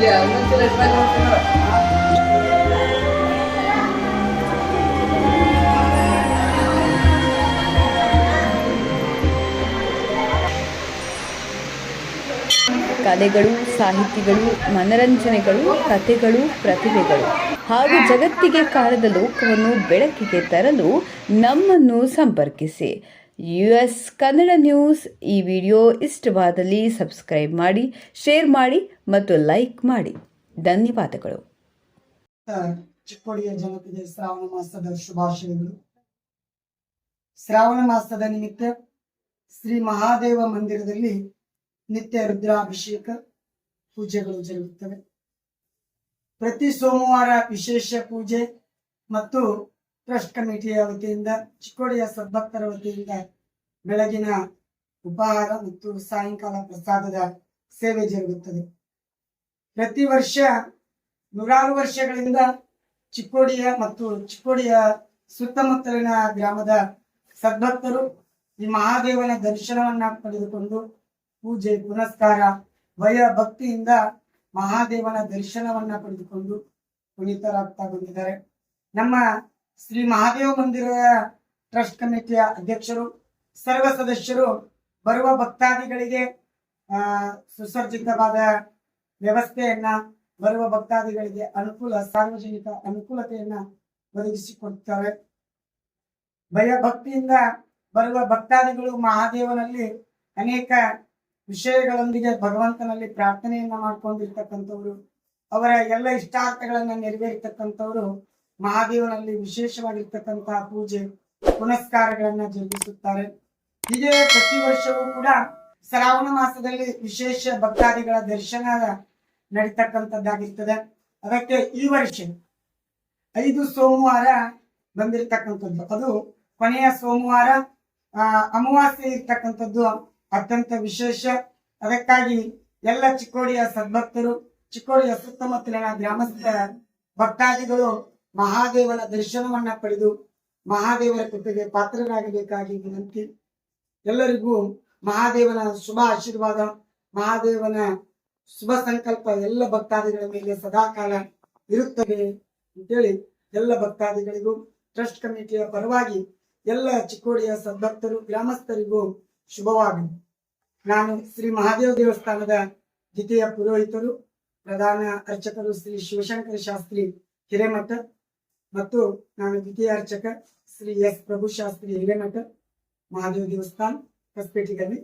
ಕಲೆಗಳು, ಸಾಹಿತಿಗಳು, ಮನರಂಜನೆಗಳು, ಕಥೆಗಳು, ಪ್ರತಿಭೆಗಳು ಹಾಗೂ ಜಗತ್ತಿಗೆ ಕಾಣದ ಲೋಕವನ್ನು ಬೆಳಕಿಗೆ ತರಲು ನಮ್ಮನ್ನು ಸಂಪರ್ಕಿಸಿ. US Kannada news. ಈ ವಿಡಿಯೋ ಇಷ್ಟವಾದಲ್ಲಿ ಸಬ್ಸ್ಕ್ರೈಬ್ ಮಾಡಿ, ಶೇರ್ ಮಾಡಿ ಮತ್ತು ಲೈಕ್ ಮಾಡಿ. ಧನ್ಯವಾದಗಳು. ಚಿಕ್ಕೋಡಿಯ ಜನತೆಗೆ ಶ್ರಾವಣ ಮಾಸದ ಶುಭಾಶಯಗಳು. ಶ್ರಾವಣ ಮಾಸದ ನಿಮಿತ್ತ ಶ್ರೀ ಮಹಾದೇವ ಮಂದಿರದಲ್ಲಿ ನಿತ್ಯ ರುದ್ರಾಭಿಷೇಕ ಪೂಜೆಗಳು ಜರುಗುತ್ತವೆ. ಪ್ರತಿ ಸೋಮವಾರ ವಿಶೇಷ ಪೂಜೆ ಮತ್ತು ಟ್ರಸ್ಟ್ ಕಮಿಟಿಯ ವತಿಯಿಂದ, ಚಿಕ್ಕೋಡಿಯ ಸದ್ಭಕ್ತರ ವತಿಯಿಂದ ಬೆಳಗಿನ ಉಪಹಾರ ಮತ್ತು ಸಾಯಂಕಾಲ ಪ್ರಸಾದದ ಸೇವೆ ಜರುಗುತ್ತದೆ. ಪ್ರತಿ ವರ್ಷ ನೂರಾರು ವರ್ಷಗಳಿಂದ ಚಿಕ್ಕೋಡಿಯ ಮತ್ತು ಚಿಕ್ಕೋಡಿಯ ಸುತ್ತಮುತ್ತಲಿನ ಗ್ರಾಮದ ಸದ್ಭಕ್ತರು ಈ ಮಹಾದೇವನ ದರ್ಶನವನ್ನ ಪಡೆದುಕೊಂಡು ಪೂಜೆ ಪುನಸ್ಕಾರ ಭಯ ಭಕ್ತಿಯಿಂದ ಮಹಾದೇವನ ದರ್ಶನವನ್ನ ಪಡೆದುಕೊಂಡು ಪುನೀತರಾಗ್ತಾ ಬಂದಿದ್ದಾರೆ. ನಮ್ಮ ಶ್ರೀ ಮಹಾದೇವ ಮಂದಿರದ ಟ್ರಸ್ಟ್ ಕಮಿಟಿಯ ಅಧ್ಯಕ್ಷರು, ಸರ್ವ ಸದಸ್ಯರು ಬರುವ ಭಕ್ತಾದಿಗಳಿಗೆ ಸುಸಜ್ಜಿತವಾದ ವ್ಯವಸ್ಥೆಯನ್ನ, ಬರುವ ಭಕ್ತಾದಿಗಳಿಗೆ ಅನುಕೂಲ, ಸಾರ್ವಜನಿಕ ಅನುಕೂಲತೆಯನ್ನ ಒದಗಿಸಿಕೊಡ್ತಾರೆ. ಭಯ ಭಕ್ತಿಯಿಂದ ಬರುವ ಭಕ್ತಾದಿಗಳು ಮಹಾದೇವನಲ್ಲಿ ಅನೇಕ ವಿಷಯಗಳೊಂದಿಗೆ ಭಗವಂತನಲ್ಲಿ ಪ್ರಾರ್ಥನೆಯನ್ನ ಮಾಡ್ಕೊಂಡಿರ್ತಕ್ಕಂಥವ್ರು, ಅವರ ಎಲ್ಲ ಇಷ್ಟಾರ್ಥಗಳನ್ನ ನೆರವೇರ್ತಕ್ಕಂಥವ್ರು ಮಹಾದೇವನಲ್ಲಿ ವಿಶೇಷವಾಗಿರ್ತಕ್ಕಂತಹ ಪೂಜೆ ಪುನಸ್ಕಾರಗಳನ್ನ ಜರುಗಿಸುತ್ತಾರೆ. ಹೀಗೆ ಪ್ರತಿ ವರ್ಷವೂ ಕೂಡ ಶ್ರಾವಣ ಮಾಸದಲ್ಲಿ ವಿಶೇಷ ಭಕ್ತಾದಿಗಳ ದರ್ಶನ ನಡೀತಕ್ಕಂಥದ್ದಾಗಿರ್ತದೆ. ಅದಕ್ಕೆ ಈ ವರ್ಷ 5 ಸೋಮವಾರ ಬಂದಿರತಕ್ಕಂಥದ್ದು. ಅದು ಕೊನೆಯ ಸೋಮವಾರ ಅಮಾವಾಸ್ಯೆ ಇರ್ತಕ್ಕಂಥದ್ದು ಅತ್ಯಂತ ವಿಶೇಷ. ಅದಕ್ಕಾಗಿ ಎಲ್ಲ ಚಿಕ್ಕೋಡಿಯ ಸದ್ಭಕ್ತರು, ಚಿಕ್ಕೋಡಿಯ ಸುತ್ತಮುತ್ತಲಿನ ಗ್ರಾಮಸ್ಥ ಭಕ್ತಾದಿಗಳು ಮಹಾದೇವನ ದರ್ಶನವನ್ನ ಪಡೆದು ಮಹಾದೇವರ ಕೃಪೆಗೆ ಪಾತ್ರರಾಗಬೇಕಾಗಿ ವಿನಂತಿ. ಎಲ್ಲರಿಗೂ ಮಹಾದೇವನ ಶುಭ ಆಶೀರ್ವಾದ, ಮಹಾದೇವನ ಶುಭ ಸಂಕಲ್ಪ ಎಲ್ಲ ಭಕ್ತಾದಿಗಳ ಮೇಲೆ ಸದಾಕಾಲ ಇರುತ್ತದೆ ಅಂತೇಳಿ ಎಲ್ಲ ಭಕ್ತಾದಿಗಳಿಗೂ ಟ್ರಸ್ಟ್ ಕಮಿಟಿಯ ಪರವಾಗಿ ಎಲ್ಲ ಚಿಕ್ಕೋಡಿಯ ಸದ್ಭಕ್ತರು ಗ್ರಾಮಸ್ಥರಿಗೂ ಶುಭವಾಗಲಿ. ನಾನು ಶ್ರೀ ಮಹಾದೇವ ದೇವಸ್ಥಾನದ ದ್ವಿತೀಯ ಪುರೋಹಿತರು, ಪ್ರಧಾನ ಅರ್ಚಕರು ಶ್ರೀ ಶಿವಶಂಕರ ಶಾಸ್ತ್ರಿ ಹಿರೇಮಠ ಮತ್ತು ನಾನು ದ್ವಿತೀಯ ಅರ್ಚಕ ಶ್ರೀ ಎಸ್ ಪ್ರಭು ಶಾಸ್ತ್ರಿ ಹಿರೇಮಠ, ಮಹಾದೇವ ದೇವಸ್ಥಾನ, ಹೊಸಪೇಟೆಯಲ್ಲಿ.